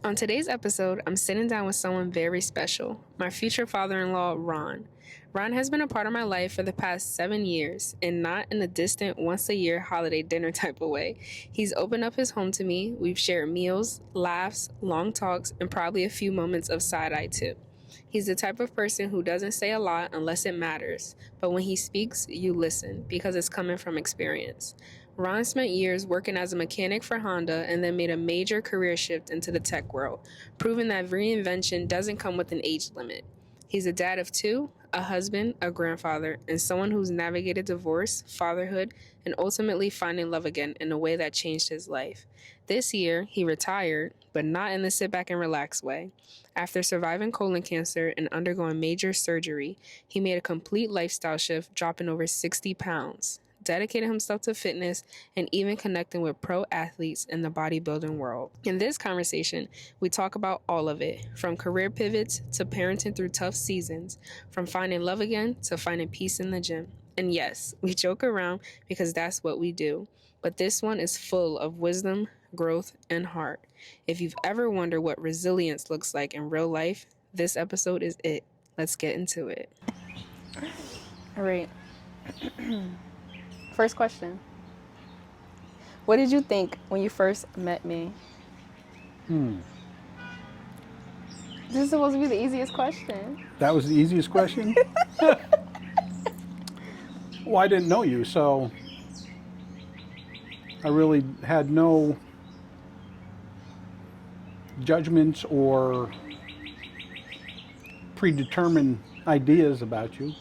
On today's episode, I'm sitting down with someone very special, my future father-in-law, Ron. Ron has been a part of my life for the past 7 years, and not in a distant once-a-year holiday dinner type of way. He's opened up his home to me, we've shared meals, laughs, long talks, and probably a few moments of side-eye too. He's the type of person who doesn't say a lot unless it matters, but when he speaks, you listen, because it's coming from experience. Ron spent years working as a mechanic for Honda and then made a major career shift into the tech world, proving that reinvention doesn't come with an age limit. He's a dad of 2, a husband, a grandfather, and someone who's navigated divorce, fatherhood, and ultimately finding love again in a way that changed his life. This year, he retired, but not in the sit back and relax way. After surviving colon cancer and undergoing major surgery, he made a complete lifestyle shift, dropping over 60 pounds. Dedicated himself to fitness and even connecting with pro athletes in the bodybuilding world. In this conversation, we talk about all of it, from career pivots to parenting through tough seasons, from finding love again to finding peace in the gym. And yes, we joke around because that's what we do. But this one is full of wisdom, growth, and heart. If you've ever wondered what resilience looks like in real life, this episode is it. Let's get into it. All right. First question. What did you think when you first met me? This is supposed to be the easiest question. That was the easiest question? Well, I didn't know you, so I really had no judgments or predetermined ideas about you.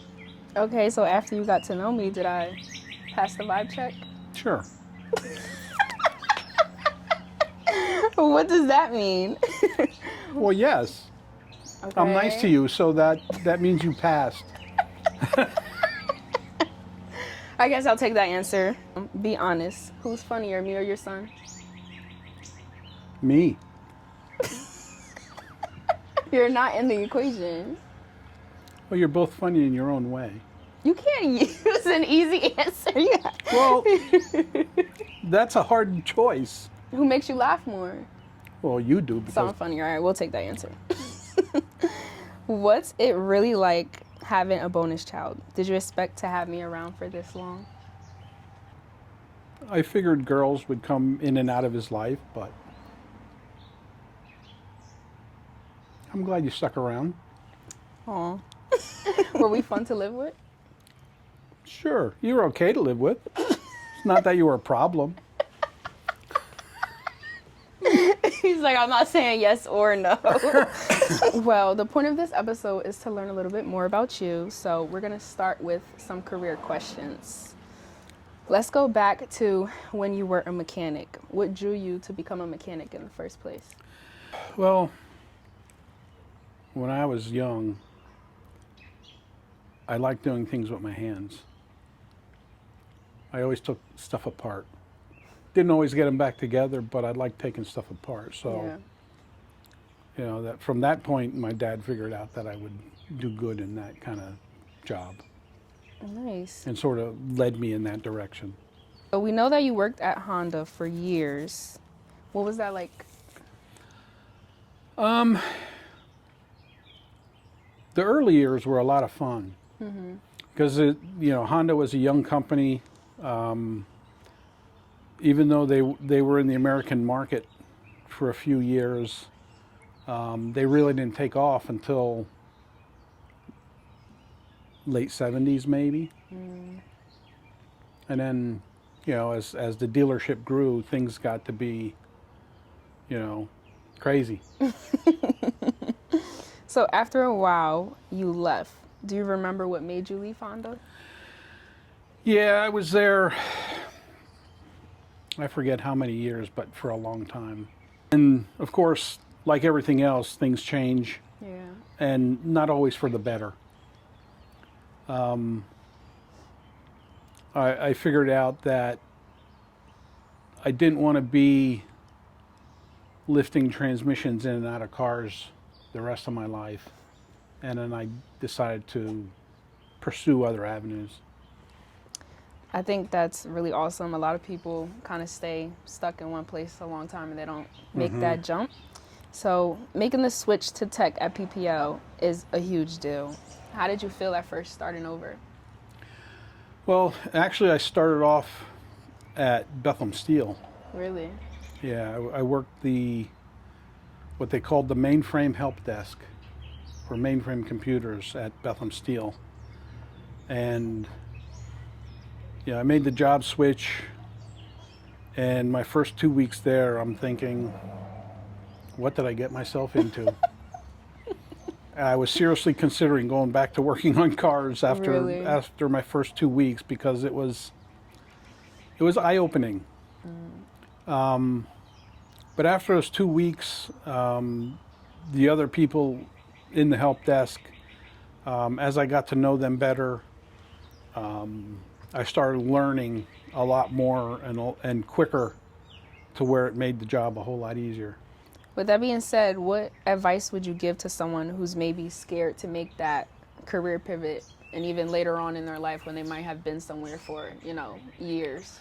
Okay, so after you got to know me, did I pass the vibe check? Sure. What does that mean? Well, yes. Okay. I'm nice to you, so that means you passed. I guess I'll take that answer. Be honest. Who's funnier, me or your son? Me. You're not in the equation. Well, you're both funny in your own way. You can't use an easy answer. Yeah. Well, that's a hard choice. Who makes you laugh more? Well, you do. Because Sound funny. All right, we'll take that answer. What's it really like having a bonus child? Did you expect to have me around for this long? I figured girls would come in and out of his life, but I'm glad you stuck around. Aw. Were we fun to live with? Sure, you were okay to live with. It's not that you were a problem. He's like, I'm not saying yes or no. Well, the point of this episode is to learn a little bit more about you. So we're going to start with some career questions. Let's go back to when you were a mechanic. What drew you to become a mechanic in the first place? Well, when I was young, I liked doing things with my hands. I always took stuff apart. Didn't always get them back together, but I liked taking stuff apart. So, that from that point, my dad figured out that I would do good in that kind of job. Nice. And sort of led me in that direction. So we know that you worked at Honda for years. What was that like? The early years were a lot of fun. Because Honda was a young company. Even though they were in the American market for a few years, they really didn't take off until late 70s maybe. And then, as the dealership grew, things got to be, crazy. So after a while, you left. Do you remember what made you leave Honda? Yeah, I was there, I forget how many years, but for a long time. And of course, like everything else, things change. Yeah. And not always for the better. I figured out that I didn't want to be lifting transmissions in and out of cars the rest of my life. And then I decided to pursue other avenues. I think that's really awesome. A lot of people kind of stay stuck in one place a long time and they don't make that jump. So making the switch to tech at PPL is a huge deal. How did you feel at first starting over? Well, actually, I started off at Bethlehem Steel. Really? Yeah, I worked what they called the mainframe help desk for mainframe computers at Bethlehem Steel. And yeah, I made the job switch. And my first 2 weeks there, I'm thinking, what did I get myself into? I was seriously considering going back to working on cars Really? after my first 2 weeks because it was eye-opening. But after those 2 weeks, the other people in the help desk, as I got to know them better, I started learning a lot more and quicker to where it made the job a whole lot easier. With that being said, what advice would you give to someone who's maybe scared to make that career pivot and even later on in their life when they might have been somewhere for, years?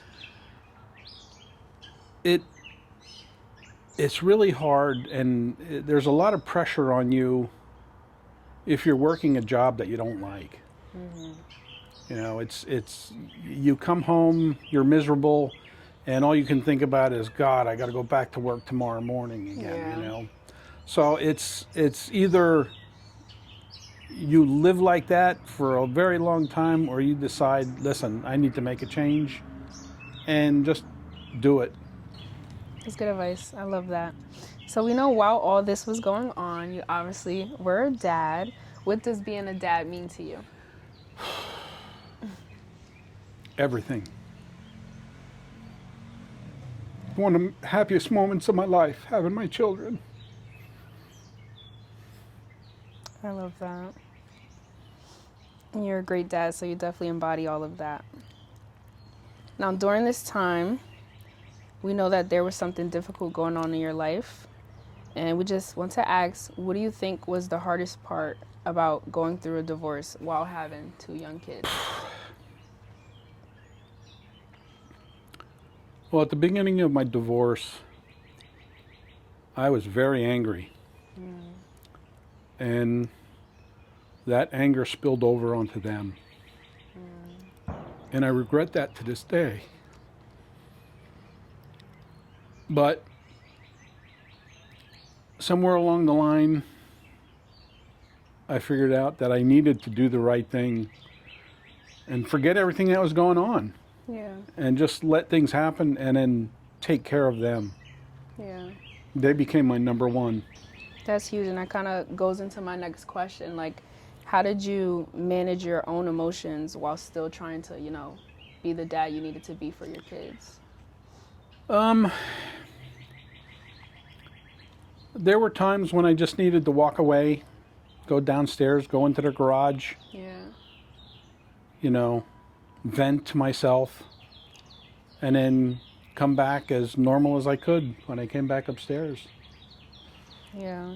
It's really hard, and there's a lot of pressure on you if you're working a job that you don't like. It's you come home, you're miserable, and all you can think about is, God, I got to go back to work tomorrow morning again. Yeah. So it's either you live like that for a very long time, or you decide, listen, I need to make a change, and just do it. That's good advice. I love that. So we know while all this was going on, you obviously were a dad. What does being a dad mean to you? Everything. One of the happiest moments of my life, having my children. I love that. And you're a great dad, so you definitely embody all of that. Now, during this time, we know that there was something difficult going on in your life. And we just want to ask, what do you think was the hardest part about going through a divorce while having 2 young kids? Well, at the beginning of my divorce, I was very angry. And that anger spilled over onto them. And I regret that to this day. But somewhere along the line, I figured out that I needed to do the right thing and forget everything that was going on. Yeah. And just let things happen and then take care of them. Yeah. They became my number one. That's huge, and that kind of goes into my next question. Like, how did you manage your own emotions while still trying to, be the dad you needed to be for your kids? There were times when I just needed to walk away, go downstairs, go into the garage, Yeah. Vent to myself, and then come back as normal as I could when I came back upstairs. Yeah.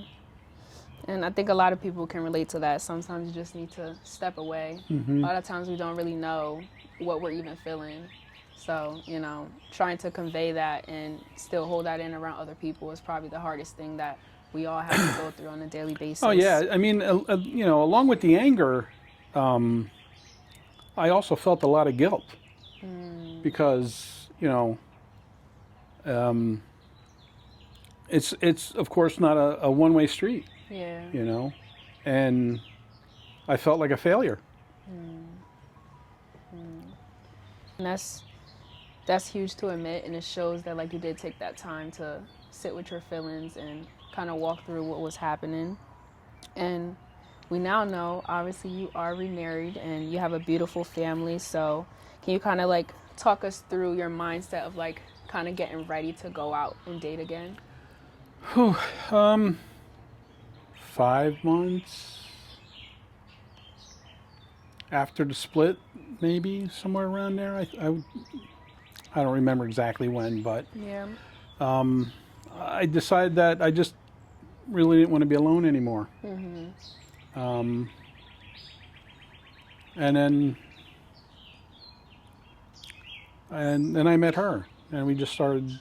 And I think a lot of people can relate to that. Sometimes you just need to step away. A lot of times we don't really know what we're even feeling. So, trying to convey that and still hold that in around other people is probably the hardest thing that we all have to go through on a daily basis. Oh, yeah. I mean, along with the anger, I also felt a lot of guilt because, it's of course not a one-way street. Yeah. And I felt like a failure. And that's huge to admit, and it shows that like you did take that time to sit with your feelings and kind of walk through what was happening. And we now know, obviously, you are remarried and you have a beautiful family. So can you kind of like talk us through your mindset of like kind of getting ready to go out and date again? 5 months after the split, maybe somewhere around there. I don't remember exactly when, but Yeah. I decided that I just really didn't want to be alone anymore. And then I met her, and we just started,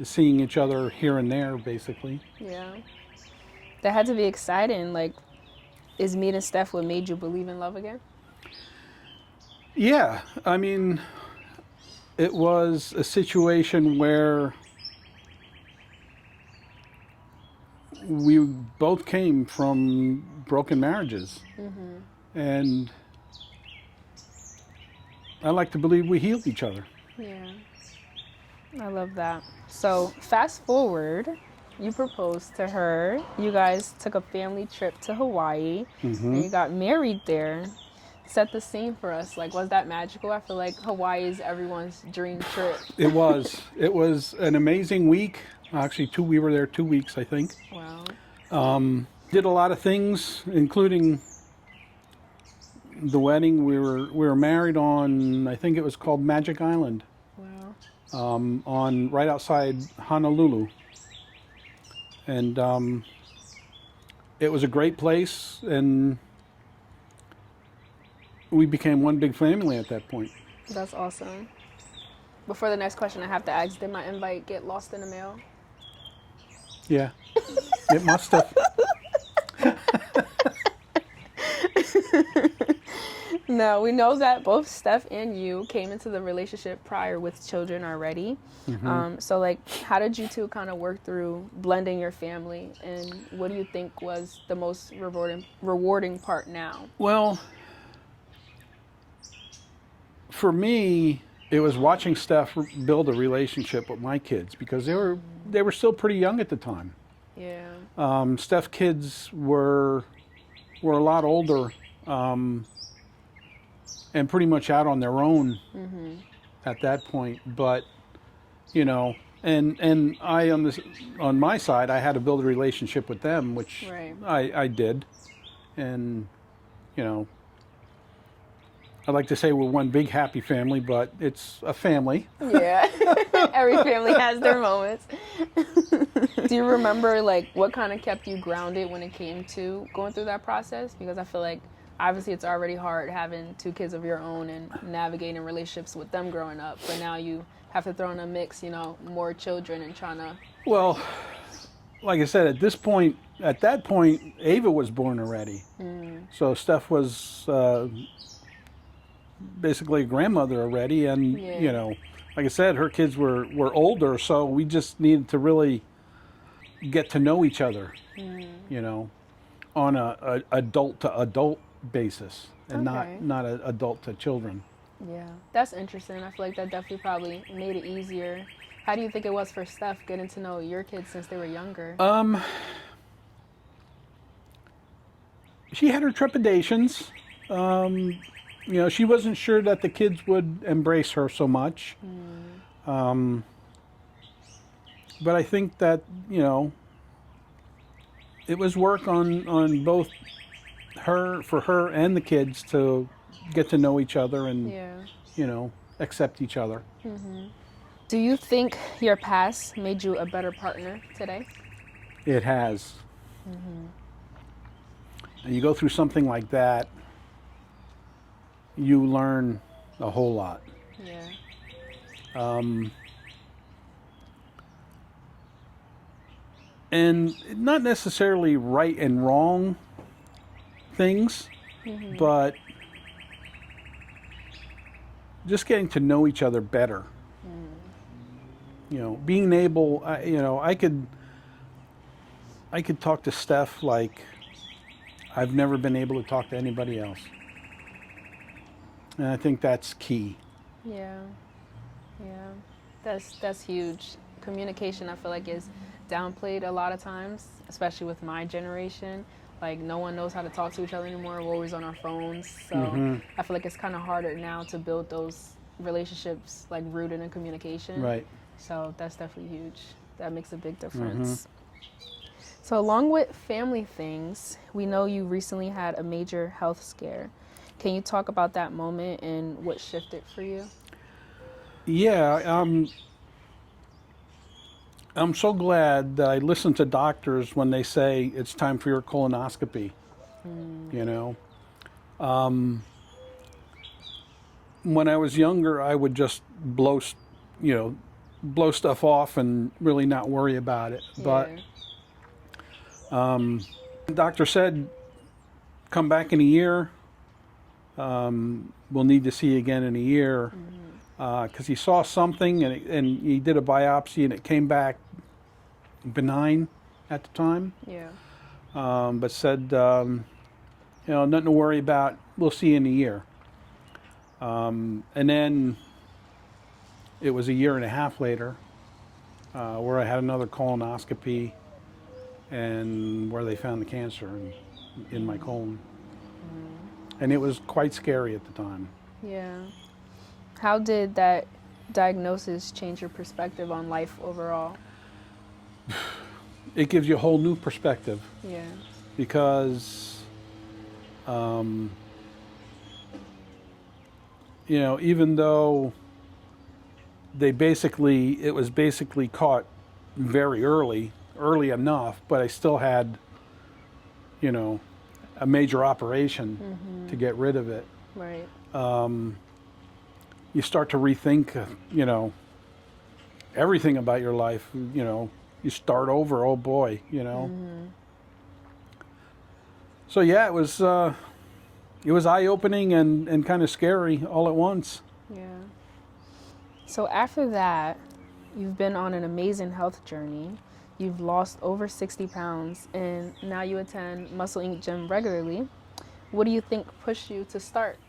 seeing each other here and there, basically. Yeah. That had to be exciting. Like, is meeting Steph what made you believe in love again? Yeah, I mean, it was a situation where we both came from broken marriages. And I like to believe we healed each other. Yeah. I love that. So, fast forward, you proposed to her. You guys took a family trip to Hawaii, and you got married there. Set the scene for us. Like, was that magical? I feel like Hawaii is everyone's dream trip. It was. It was an amazing week. Actually, we were there 2 weeks, I think. Wow. Did a lot of things, including the wedding. We were married on, I think it was called Magic Island. Wow. On right outside Honolulu. And it was a great place, and we became one big family at that point. That's awesome. Before the next question, I have to ask, did my invite get lost in the mail? Yeah, it must have. No, we know that both Steph and you came into the relationship prior with children already. So, like, how did you two kind of work through blending your family, and what do you think was the most rewarding part now? Well, for me, it was watching Steph build a relationship with my kids, because they were still pretty young at the time. Yeah. Steph's kids were a lot older, and pretty much out on their own at that point. But you know, and I on my side, I had to build a relationship with them, which Right. I did, and you know, I'd like to say we're one big happy family, but it's a family. Yeah. Every family has their moments. Do you remember, like, what kind of kept you grounded when it came to going through that process? Because I feel like obviously it's already hard having 2 kids of your own and navigating relationships with them growing up, but now you have to throw in a mix, you know, more children and trying to... Well, like I said, at that point, Ava was born already. So Steph was basically a grandmother already, and Yeah. you know, like I said, her kids were older, so we just needed to really get to know each other, you know, on a adult to adult basis, and Okay. not a adult to children. Yeah, that's interesting. I feel like that definitely probably made it easier. How do you think it was for Steph getting to know your kids since they were younger? She had her trepidations. You know, she wasn't sure that the kids would embrace her so much. But I think that, you know, it was work on both for her and the kids to get to know each other and, Yeah. you know, accept each other. Do you think your past made you a better partner today? It has. And you go through something like that, you learn a whole lot. Yeah. And not necessarily right and wrong things, but just getting to know each other better. You know, being able, you know, I could talk to Steph like I've never been able to talk to anybody else. And I think that's key. Yeah. Yeah. That's huge. Communication, I feel like, is downplayed a lot of times, especially with my generation. Like, no one knows how to talk to each other anymore. We're always on our phones. So I feel like it's kind of harder now to build those relationships, like, rooted in communication. Right. So that's definitely huge. That makes a big difference. So along with family things, we know you recently had a major health scare. Can you talk about that moment and what shifted for you? Yeah, I'm so glad that I listen to doctors when they say it's time for your colonoscopy. You know, when I was younger, I would just blow, you know, blow stuff off and really not worry about it. But the doctor said, come back in a year. We'll need to see you again in a year, because he saw something, and he did a biopsy, and it came back benign at the time. Yeah. But said, nothing to worry about. We'll see you in a year. And then it was a year and a half later, where I had another colonoscopy, and where they found the cancer in my colon. And it was quite scary at the time. Yeah. How did that diagnosis change your perspective on life overall? It gives you a whole new perspective. Yeah. Because, even though it was basically caught very early enough, but I still had, a major operation to get rid of it. Right. You start to rethink, everything about your life. You start over. Oh boy, So yeah, it was eye-opening and kind of scary all at once. Yeah. So after that, you've been on an amazing health journey. You've lost over 60 pounds, and now you attend Muscle Inc. Gym regularly. What do you think pushed you to start?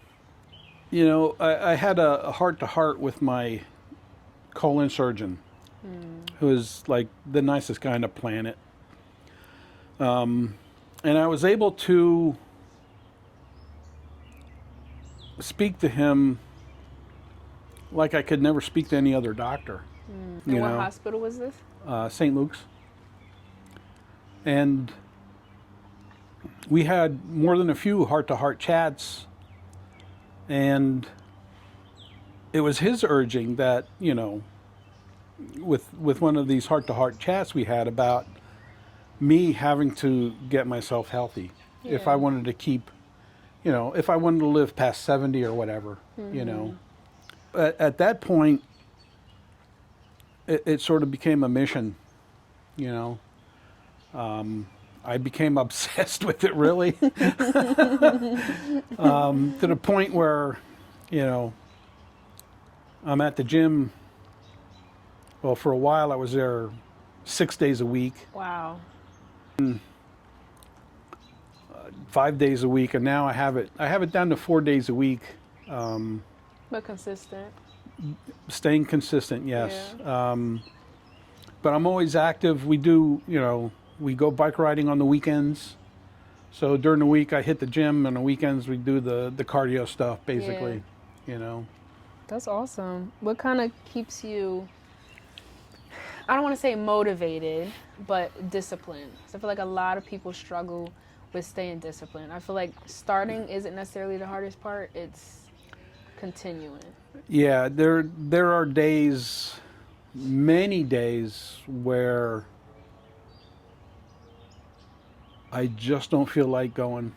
I had a heart-to-heart with my colon surgeon, who is like the nicest guy on the planet. And I was able to speak to him like I could never speak to any other doctor. And what hospital was this? St. Luke's. And we had more than a few heart-to-heart chats, and it was his urging that, with one of these heart-to-heart chats we had about me having to get myself healthy if I wanted to keep, if I wanted to live past 70 or whatever, At that point, it sort of became a mission, I became obsessed with it, really, to the point where, I'm at the gym. Well, for a while I was there 6 days a week. Wow. 5 days a week, and now I have it down to 4 days a week. But consistent. Staying consistent, yes. Yeah. But I'm always active. We do, we go bike riding on the weekends. So during the week I hit the gym, and on the weekends we do the cardio stuff, basically, That's awesome. What kind of keeps you, I don't want to say motivated, but disciplined? So I feel like a lot of people struggle with staying disciplined. I feel like starting isn't necessarily the hardest part. It's continuing. Yeah, there are days, many days, where I just don't feel like going.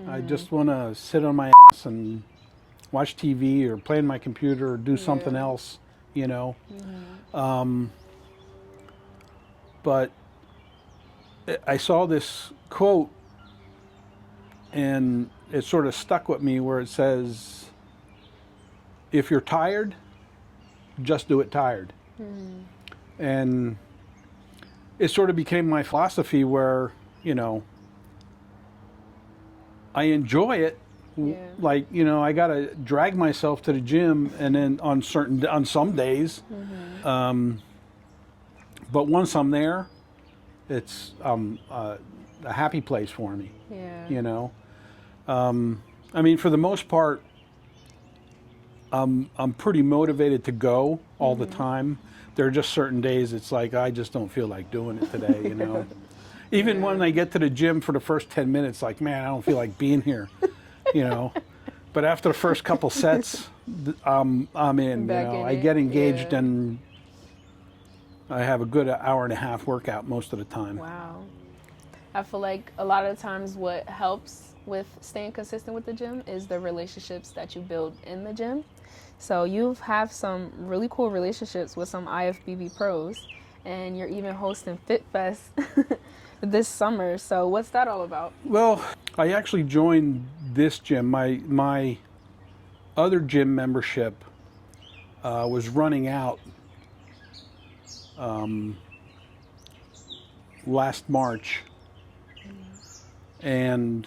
I just want to sit on my ass and watch TV or play on my computer or do something else, But I saw this quote, and it sort of stuck with me, where it says, if you're tired, just do it tired. And it sort of became my philosophy, where, I enjoy it. Like, I got to drag myself to the gym, and then on some days. But once I'm there, it's a happy place for me. Yeah. I mean, for the most part, I'm pretty motivated to go all the time. There are just certain days it's like, I just don't feel like doing it today, Even when I get to the gym for the first 10 minutes, like, man, I don't feel like being here, But after the first couple sets, I'm in, I get engaged, and I have a good hour and a half workout most of the time. Wow. I feel like a lot of the times what helps with staying consistent with the gym is the relationships that you build in the gym. So you have some really cool relationships with some IFBB pros, and you're even hosting Fit Fest this summer. So what's that all about? Well, I actually joined this gym. My other gym membership was running out last March, and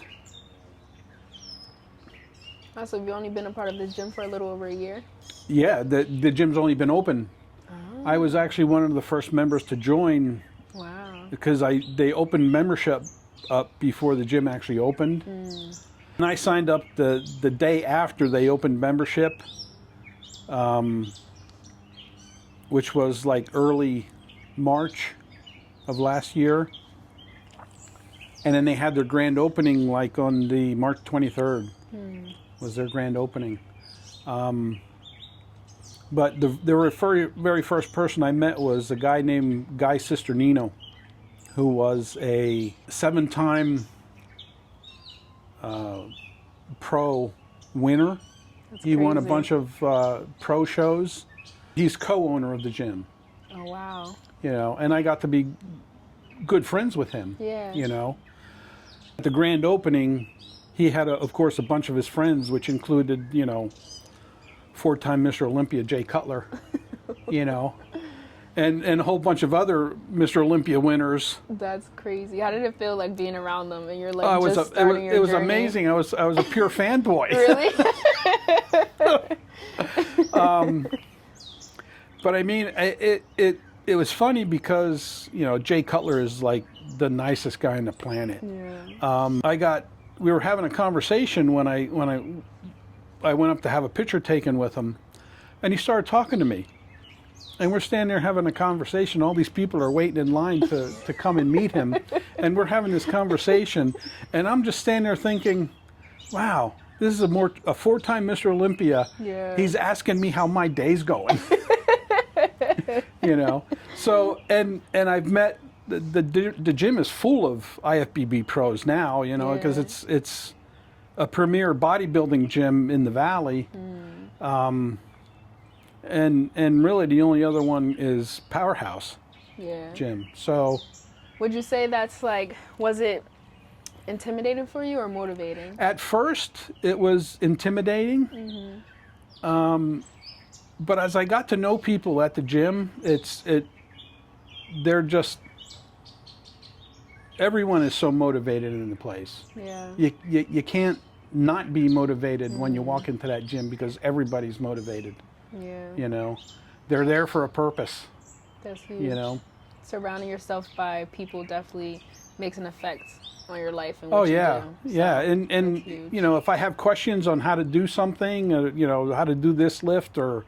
So you've only been a part of this gym for a little over a year? yeah, the gym's only been open. Oh. I was actually one of the first members to join. Wow. Because they opened membership up before the gym actually opened. And I signed up the day after they opened membership, which was like early March of last year. And then they had their grand opening like on the March 23rd was their grand opening. But the very first person I met was a guy named Guy Cisternino, who was a 7-time pro winner. He won a bunch of pro shows. He's co-owner of the gym. Oh, wow. You know, and I got to be good friends with him. Yeah. You know, at the grand opening, he had, of course, a bunch of his friends, which included, you know, 4-time Mr. Olympia Jay Cutler, you know, and a whole bunch of other Mr. Olympia winners. That's crazy. How did it feel like being around them and you're like It was journey? amazing. I was a pure fanboy. Really? But I mean, it was funny because, you know, Jay Cutler is like the nicest guy on the planet. Yeah. We were having a conversation when I went up to have a picture taken with him, and he started talking to me. And we're standing there having a conversation. All these people are waiting in line to come and meet him. And we're having this conversation. And I'm just standing there thinking, wow, this is a 4-time Mr. Olympia. Yeah. He's asking me how my day's going. You know? So, and I've met, the gym is full of IFBB pros now, you know, because it's a premier bodybuilding gym in the Valley. And really the only other one is Powerhouse Gym. So would you say that's like, was it intimidating for you or motivating? at first it was intimidating. But as I got to know people at the gym, they're just, everyone is so motivated in the place. Yeah. You can't not be motivated when you walk into that gym because everybody's motivated. Yeah. You know, they're there for a purpose. That's huge. You know. Surrounding yourself by people definitely makes an effect on your life and what Oh yeah, you do. yeah, So, and that's huge. you know, if I have questions on how to do something, you know, how to do this lift or,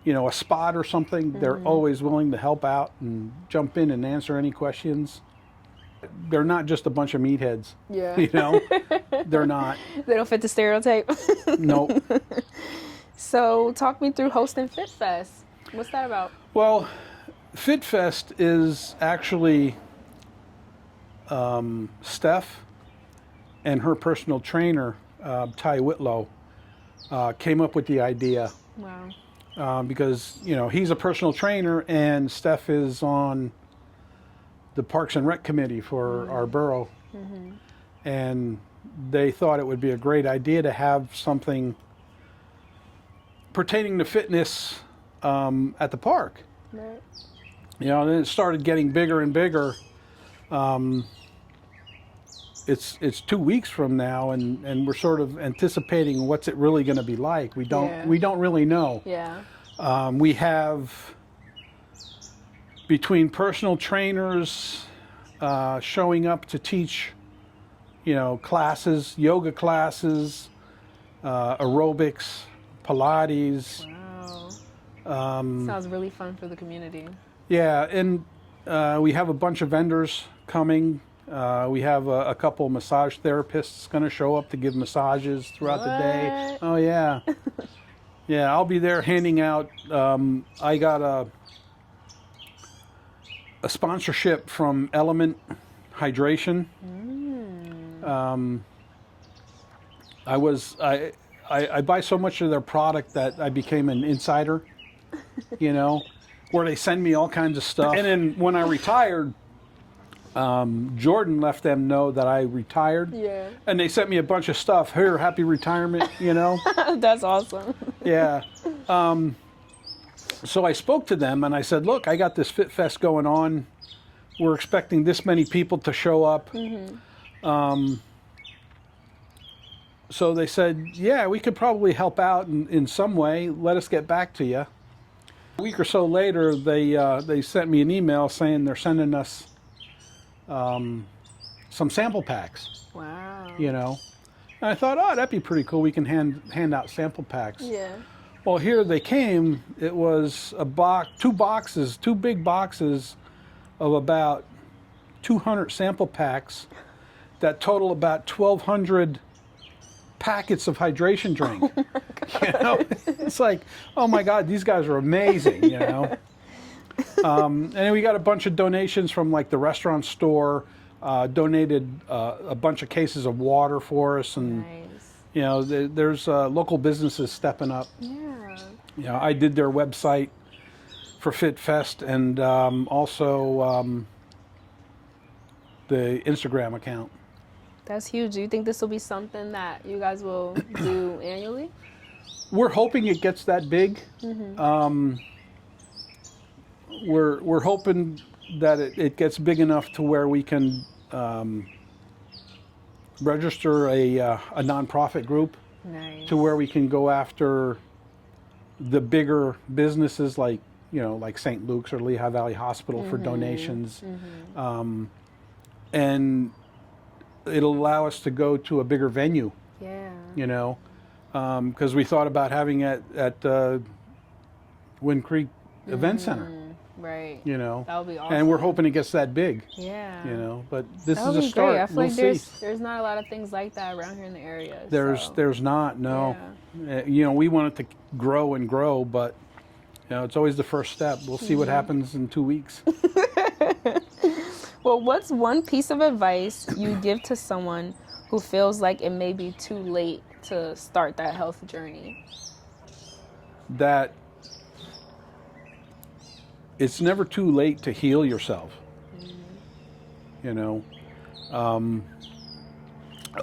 you know, a spot or something, they're always willing to help out and jump in and answer any questions. They're not just a bunch of meatheads. Yeah. You know, they're not. They don't fit the stereotype. Nope. So talk me through hosting Fit Fest. What's that about? Well, Fit Fest is actually Steph and her personal trainer, Ty Whitlow, came up with the idea. Wow. Because, you know, he's a personal trainer and Steph is on the Parks and Rec Committee for our borough. And they thought it would be a great idea to have something pertaining to fitness at the park. Right. You know, then it started getting bigger and bigger. It's 2 weeks from now, and we're sort of anticipating what's it really going to be like. We don't really know. Yeah. We have between personal trainers showing up to teach, you know, classes, yoga classes, aerobics, Pilates. Wow. Sounds really fun for the community. Yeah, and we have a bunch of vendors coming. We have a couple massage therapists going to show up to give massages throughout the day. Oh yeah, yeah. I'll be there handing out. I got a sponsorship from Element Hydration. I buy so much of their product that I became an insider, you know, where they send me all kinds of stuff. And then when I retired, Jordan let them know that I retired. Yeah. And they sent me a bunch of stuff. Here, happy retirement, you know. That's awesome. Yeah. So I spoke to them and I said, look, I got this Fit Fest going on. We're expecting this many people to show up. So they said, yeah, we could probably help out in some way. Let us get back to you. A week or so later, they sent me an email saying they're sending us some sample packs. Wow. You know. And I thought, oh, that'd be pretty cool. We can hand out sample packs. Yeah. Well, here they came. It was a box, two big boxes of about 200 sample packs that total about 1,200 packets of hydration drink. You know, it's like, oh my God, these guys are amazing. You know, and then we got a bunch of donations from like the restaurant store. Donated a bunch of cases of water for us, and Nice. you know, there's local businesses stepping up. Yeah. You know, I did their website for Fit Fest and also the Instagram account. That's huge. Do you think this will be something that you guys will do annually? We're hoping it gets that big. We're hoping that it gets big enough to where we can register a nonprofit group. Nice. To where we can go after the bigger businesses like, you know, like St. Luke's or Lehigh Valley Hospital for donations. And it'll allow us to go to a bigger venue, Yeah. you know, because we thought about having it at Wind Creek Event Center, Right. you know. That would be awesome. And we're hoping it gets that big, Yeah. you know, but this That is would a be start. great. I feel We'll like see. there's not a lot of things like that around here in the area. There's not, no. You know, we want it to grow and grow, but you know, it's always the first step. We'll see what happens in 2 weeks. Well, what's one piece of advice you give to someone who feels like it may be too late to start that health journey? That it's never too late to heal yourself. You know,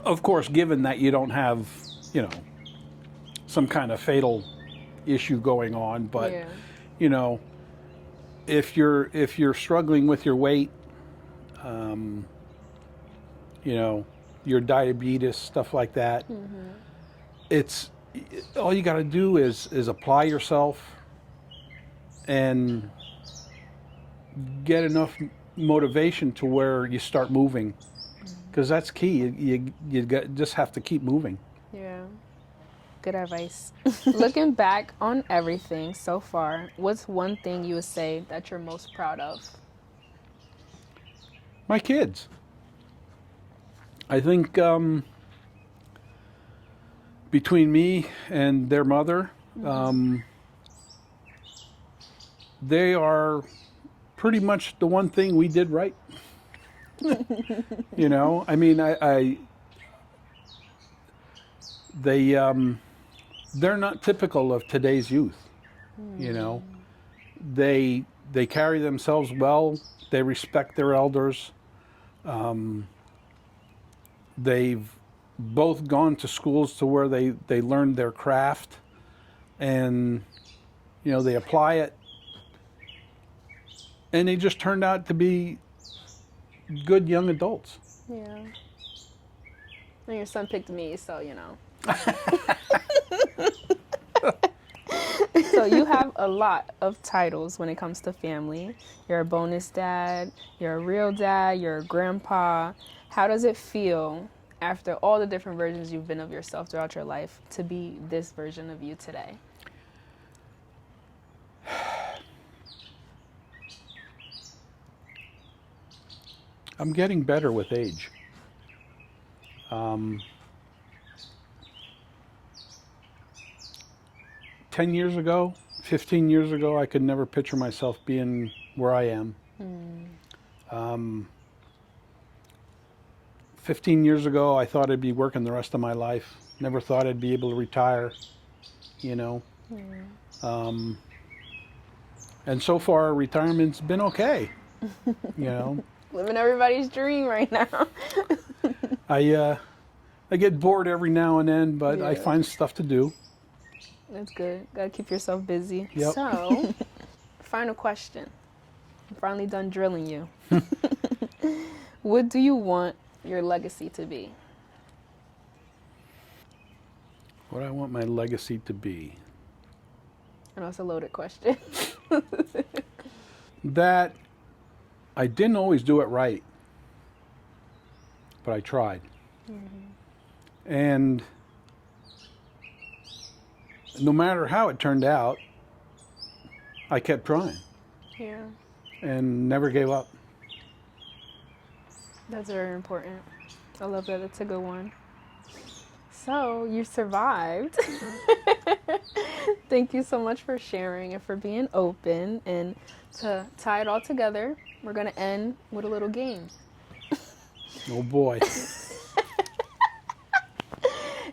of course, given that you don't have, you know, some kind of fatal issue going on, but Yeah. you know, if you're struggling with your weight, you know, your diabetes, stuff like that, it's all you got to do is apply yourself and get enough motivation to where you start moving, because that's key. Just have to keep moving. Yeah. Good advice. Looking back on everything so far, what's one thing you would say that you're most proud of? My kids. I think between me and their mother, they are pretty much the one thing we did right. You know, I mean, they're not typical of today's youth. You know, they carry themselves well. They respect their elders. They've both gone to schools to where they learned their craft, and you know, they apply it, and they just turned out to be good young adults. Yeah. And your son picked me, so you know. So you have a lot of titles when it comes to family. You're a bonus dad, you're a real dad, you're a grandpa. How does it feel after all the different versions you've been of yourself throughout your life to be this version of you today? I'm getting better with age. 10 years ago, 15 years ago, I could never picture myself being where I am. 15 years ago, I thought I'd be working the rest of my life. Never thought I'd be able to retire, you know. And so far, retirement's been okay, you know. Living everybody's dream right now. I get bored every now and then, but I Yeah. find stuff to do. That's good. Gotta keep yourself busy. Yep. So, final question. I'm finally done drilling you. What do you want your legacy to be? What I want my legacy to be. I know it's a loaded question. That I didn't always do it right, but I tried. And no matter how it turned out, I kept trying Yeah. and never gave up. That's very important. I love that. It's a good one. So, you survived. Thank you so much for sharing and for being open. And to tie it all together, we're going to end with a little game. Oh boy.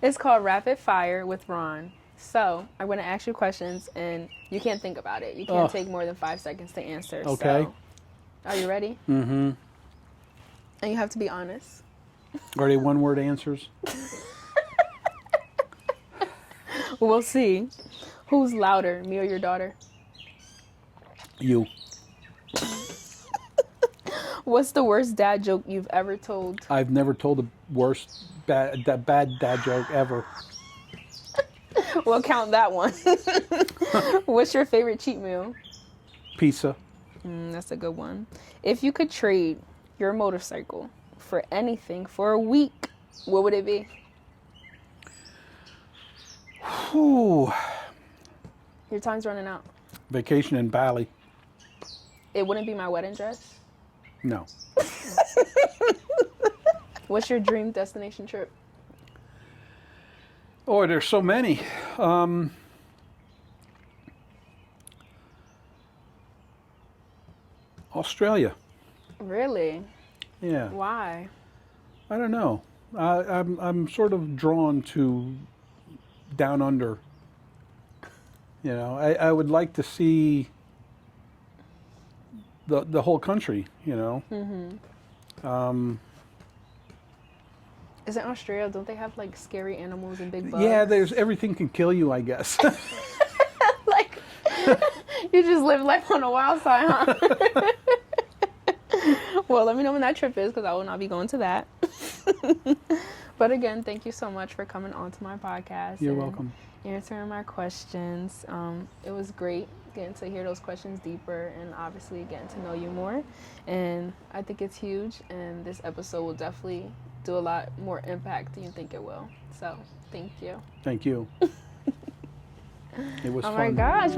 It's called Rapid Fire with Ron. So, I'm going to ask you questions and you can't think about it. You can't take more than 5 seconds to answer. Okay. So, are you ready? Mm-hmm. And you have to be honest. Are they one-word answers? We'll see. Who's louder, me or your daughter? You. What's the worst dad joke you've ever told? I've never told the worst bad dad joke ever. We'll count that one. What's your favorite cheat meal? Pizza. That's a good one. If you could trade your motorcycle for anything for a week, what would it be? Whew. Your time's running out. Vacation in Bali. It wouldn't be my wedding dress. No. What's your dream destination trip? Oh, there's so many. Australia. Really? Yeah. Why? I don't know. I'm sort of drawn to down under. You know, I would like to see the whole country. You know. Isn't Australia, don't they have like scary animals and big bugs? Yeah, there's everything can kill you, I guess. Like, you just live life on the wild side, huh? Well, let me know when that trip is because I will not be going to that. But again, thank you so much for coming on to my podcast. You're and welcome. answering my questions. It was great getting to hear those questions deeper and obviously getting to know you more. And I think it's huge. And this episode will definitely do a lot more impact than you think it will. So thank you. Thank you. It was Oh fun. my gosh.